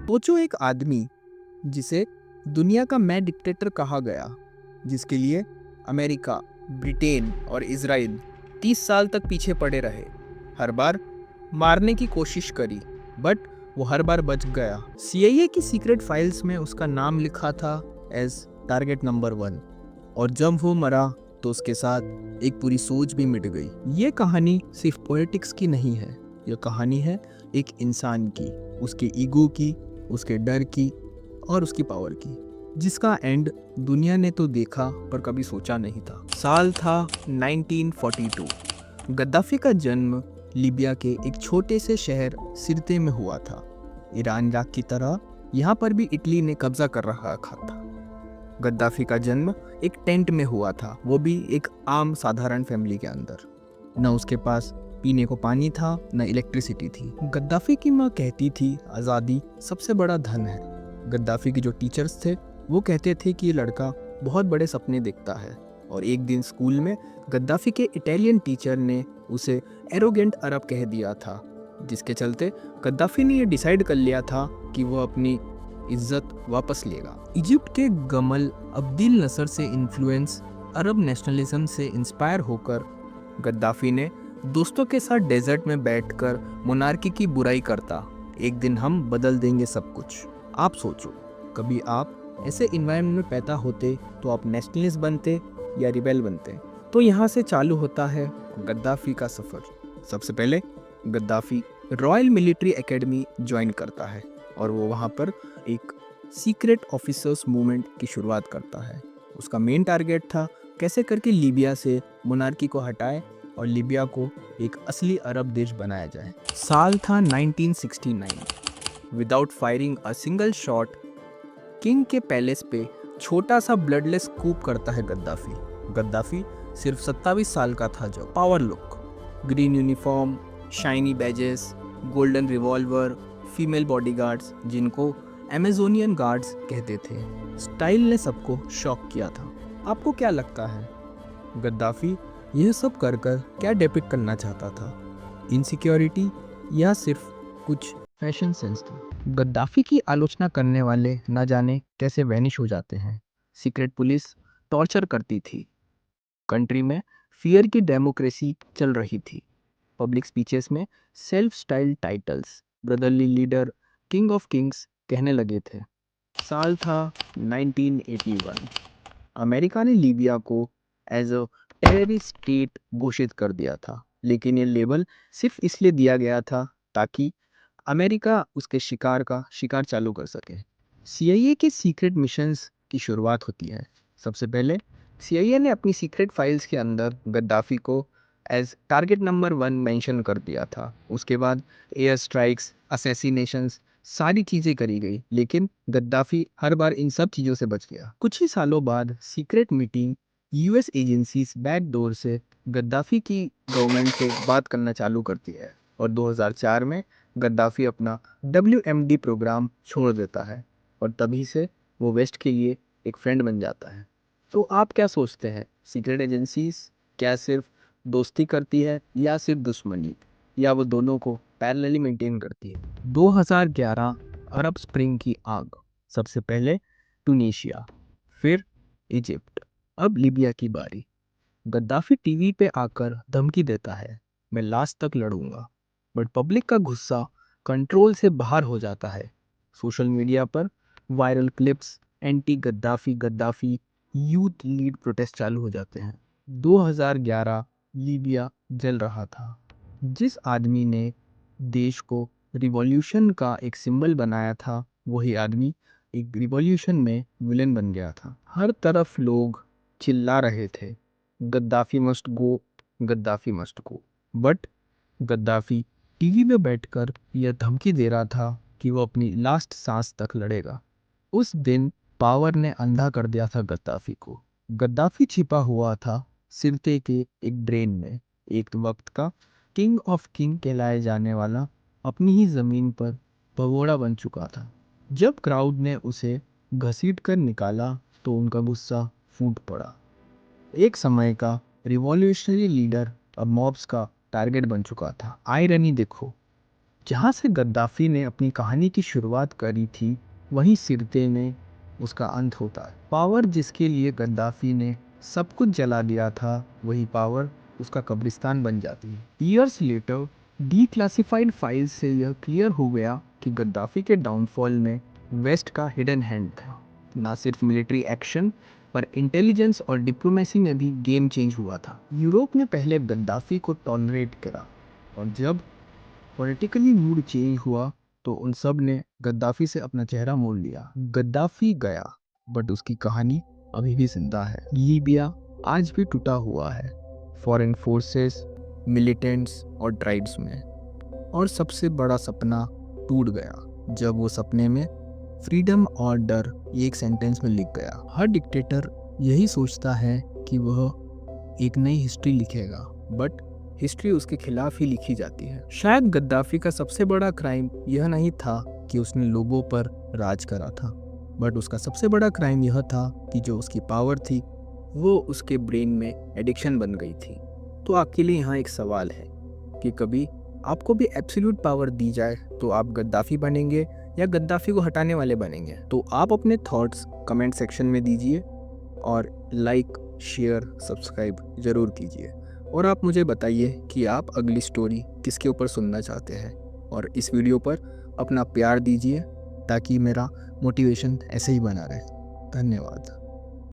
सोचो एक आदमी जिसे दुनिया का मैड डिक्टेटर कहा गया, जिसके लिए अमेरिका, ब्रिटेन और इजराइल 30 साल तक पीछे पड़े रहे, हर बार मारने की कोशिश करी, बट वो हर बार बच गया। सीआईए की सीक्रेट फाइल्स में उसका नाम लिखा था एज टारगेट नंबर 1, और जब वो मरा तो उसके साथ एक पूरी सोच भी मिट गई। ये कहानी सिर्फ पॉलिटिक्स की नहीं है, ये कहानी है एक इंसान की, उसके ईगो की, उसके डर की और उसकी पावर की, जिसका एंड दुनिया ने तो देखा पर कभी सोचा नहीं था। साल था 1942। गद्दाफी का जन्म लीबिया के एक छोटे से शहर सिरते में हुआ था। ईरान इराक की तरह यहाँ पर भी इटली ने कब्जा कर रखा था। गद्दाफी का जन्म एक टेंट में हुआ था, वो भी एक आम साधारण फैमिली के अंदर। न उसके पास पीने को पानी था, न इलेक्ट्रिसिटी थी। गद्दाफी की माँ कहती थी आज़ादी सबसे बड़ा धन है। गद्दाफी के जो टीचर्स थे वो कहते थे कि ये लड़का बहुत बड़े सपने देखता है। और एक दिन स्कूल में गद्दाफी के इटालियन टीचर ने उसे एरोगेंट अरब कह दिया था, जिसके चलते गद्दाफी ने ये डिसाइड कर लिया था कि वो अपनी इज्जत वापस लेगा। इजिप्ट के गमल अब्दिल नसर से इन्फ्लुएंस, अरब नेशनलिज्म से इंस्पायर होकर गद्दाफी ने दोस्तों के साथ डेजर्ट में बैठकर मोनार्की की बुराई करता, एक दिन हम बदल देंगे सब कुछ। आप सोचो, कभी आप ऐसे इन्वायरमेंट में पैदा होते तो आप नेशनलिस्ट बनते या रिबेल बनते? तो यहाँ से चालू होता है गद्दाफी का सफ़र। सबसे पहले Gaddafi royal military academy join करता है और वो वहाँ पर एक सीक्रेट ऑफिसर्स मूवमेंट की शुरुआत करता है। उसका मेन टारगेट था कैसे करके लीबिया से मोनार्की को हटाए और लीबिया को एक असली अरब देश बनाया जाए। साल था 1969। Without firing a single shot king के पैलेस पे छोटा सा ब्लडलेस कूप करता है गद्दाफी। गद्दाफी सिर्फ 27 साल का था जब। Power look, green uniform, shiny badges, golden revolver, female bodyguards जिनको अमेजोनियन गार्ड्स कहते थे। स्टाइल ने सबको शॉक किया था। आपको क्या लगता है गद्दाफी यह सब कर कर क्या डिपिक्ट करना चाहता था? इनसिक्योरिटी या सिर्फ कुछ फैशन सेंस था? गद्दाफी की आलोचना करने वाले न जाने कैसे वैनिश हो जाते हैं। सीक्रेट पुलिस टॉर्चर करती थी, कंट्री में फियर की डेमोक्रेसी चल रही थी, पब्लिक स्पीचेस में self style titles, brotherly leader, king of Kings कहने लगे थे। साल था 1981। अमेरिका ने लीबिया को एज अ टेररिस्ट स्टेट घोषित कर दिया था, लेकिन ये लेबल सिर्फ इसलिए दिया गया था ताकि अमेरिका उसके शिकार का शिकार चालू कर सके। सीआईए के सीक्रेट मिशंस की शुरुआत होती है। सबसे पहले सीआईए ने अपनी सीक्रेट फाइल्स के अंदर गद्दाफी को एज टारगेट नंबर 1 मेंशन कर दिया था। उसके बाद एयर स्ट्राइक्स, असैसिनेशंस, सारी चीज़ें करी गई, लेकिन गद्दाफी हर बार इन सब चीज़ों से बच गया। कुछ ही सालों बाद secret meeting US agencies backdoor से गद्दाफी की गवर्नमेंट से बात करना चालू करती है और 2004 में गद्दाफी अपना WMD प्रोग्राम छोड़ देता है और तभी से वो वेस्ट के लिए एक फ्रेंड बन जाता है। तो आप क्या सोचते हैं, सीक्रेट एजेंसीज क्या सिर्फ दोस्ती करती है या सिर्फ दुश्मनी, या वो दोनों को पैरेलली मेंटेन करती है? 2011 अरब स्प्रिंग की आग। सबसे पहले टूनीशिया, फिर इजिप्ट, अब लीबिया की बारी। गद्दाफी टीवी पे आकर धमकी देता है, मैं लास्ट तक लड़ूंगा, बट पब्लिक का गुस्सा कंट्रोल से बाहर हो जाता है। सोशल मीडिया पर viral clips, anti Gaddafi Gaddafi youth lead protest चालू हो जाते हैं। 2011 लीबिया जल रहा था। जिस आदमी ने देश को रिवॉल्यूशन का एक सिंबल बनाया था, वही आदमी एक रिवॉल्यूशन में विलेन बन गया था। हर तरफ लोग चिल्ला रहे थे, Gaddafi must go, Gaddafi must go. But Gaddafi TV में बैठकर यह धमकी दे रहा था कि वो अपनी लास्ट सांस तक लड़ेगा। उस दिन पावर ने अंधा कर दिया था गद्दाफी को। गद्दाफी छिपा हुआ था सिरते के एक ड्रेन में। एक वक्त का किंग ऑफ किंग कहलाए जाने वाला अपनी ही जमीन पर भगोड़ा बन चुका था। जब क्राउड ने उसे घसीट कर निकाला तो उनका गुस्सा फूट पड़ा। एक समय का रिवॉल्यूशनरी लीडर अब मॉब्स का टारगेट बन चुका था। आयरनी देखो, जहाँ से गद्दाफी ने अपनी कहानी की शुरुआत करी थी, वहीं सिरते में उसका अंत होता है। पावर जिसके लिए गद्दाफी ने सब कुछ जला दिया था, वही पावर उसका कब्रिस्तान बन जाती है। ईयर्स लेटर डीक्लासिफाइड फाइल्स से यह क्लियर हो गया कि गद्दाफी के डाउनफॉल में वेस्ट का हिडन हैंड था। ना सिर्फ मिलिट्री एक्शन पर इंटेलिजेंस और डिप्लोमेसी में भी गेम चेंज हुआ था। यूरोप ने पहले गद्दाफी को टॉलरेट करा, और जब पॉलिटिकली मूड चेंज हुआ तो उन सब ने गद्दाफी से अपना चेहरा मोड़ लिया। गद्दाफी गया, बट उसकी कहानी अभी भी जिंदा है। लीबिया आज भी टूटा हुआ है, फॉरेन फोर्सेस, मिलिटेंट्स और ट्राइब्स में। और सबसे बड़ा सपना टूट गया जब वो सपने में फ्रीडम और डर एक सेंटेंस में लिख गया। हर डिक्टेटर यही सोचता है कि वह एक नई हिस्ट्री लिखेगा, बट हिस्ट्री उसके खिलाफ ही लिखी जाती है। शायद गद्दाफी का सबसे बड़ा क्राइम यह नहीं था कि उसने लोगों पर राज करा था, बट उसका सबसे बड़ा क्राइम यह था कि जो उसकी पावर थी वो उसके ब्रेन में एडिक्शन बन गई थी। तो आपके लिए यहाँ एक सवाल है कि कभी आपको भी एब्सोल्यूट पावर दी जाए तो आप गद्दाफी बनेंगे या गद्दाफी को हटाने वाले बनेंगे? तो आप अपने थॉट्स कमेंट सेक्शन में दीजिए और लाइक, शेयर, सब्सक्राइब ज़रूर कीजिए। और आप मुझे बताइए कि आप अगली स्टोरी किसके ऊपर सुनना चाहते हैं, और इस वीडियो पर अपना प्यार दीजिए ताकि मेरा मोटिवेशन ऐसे ही बना रहे। धन्यवाद।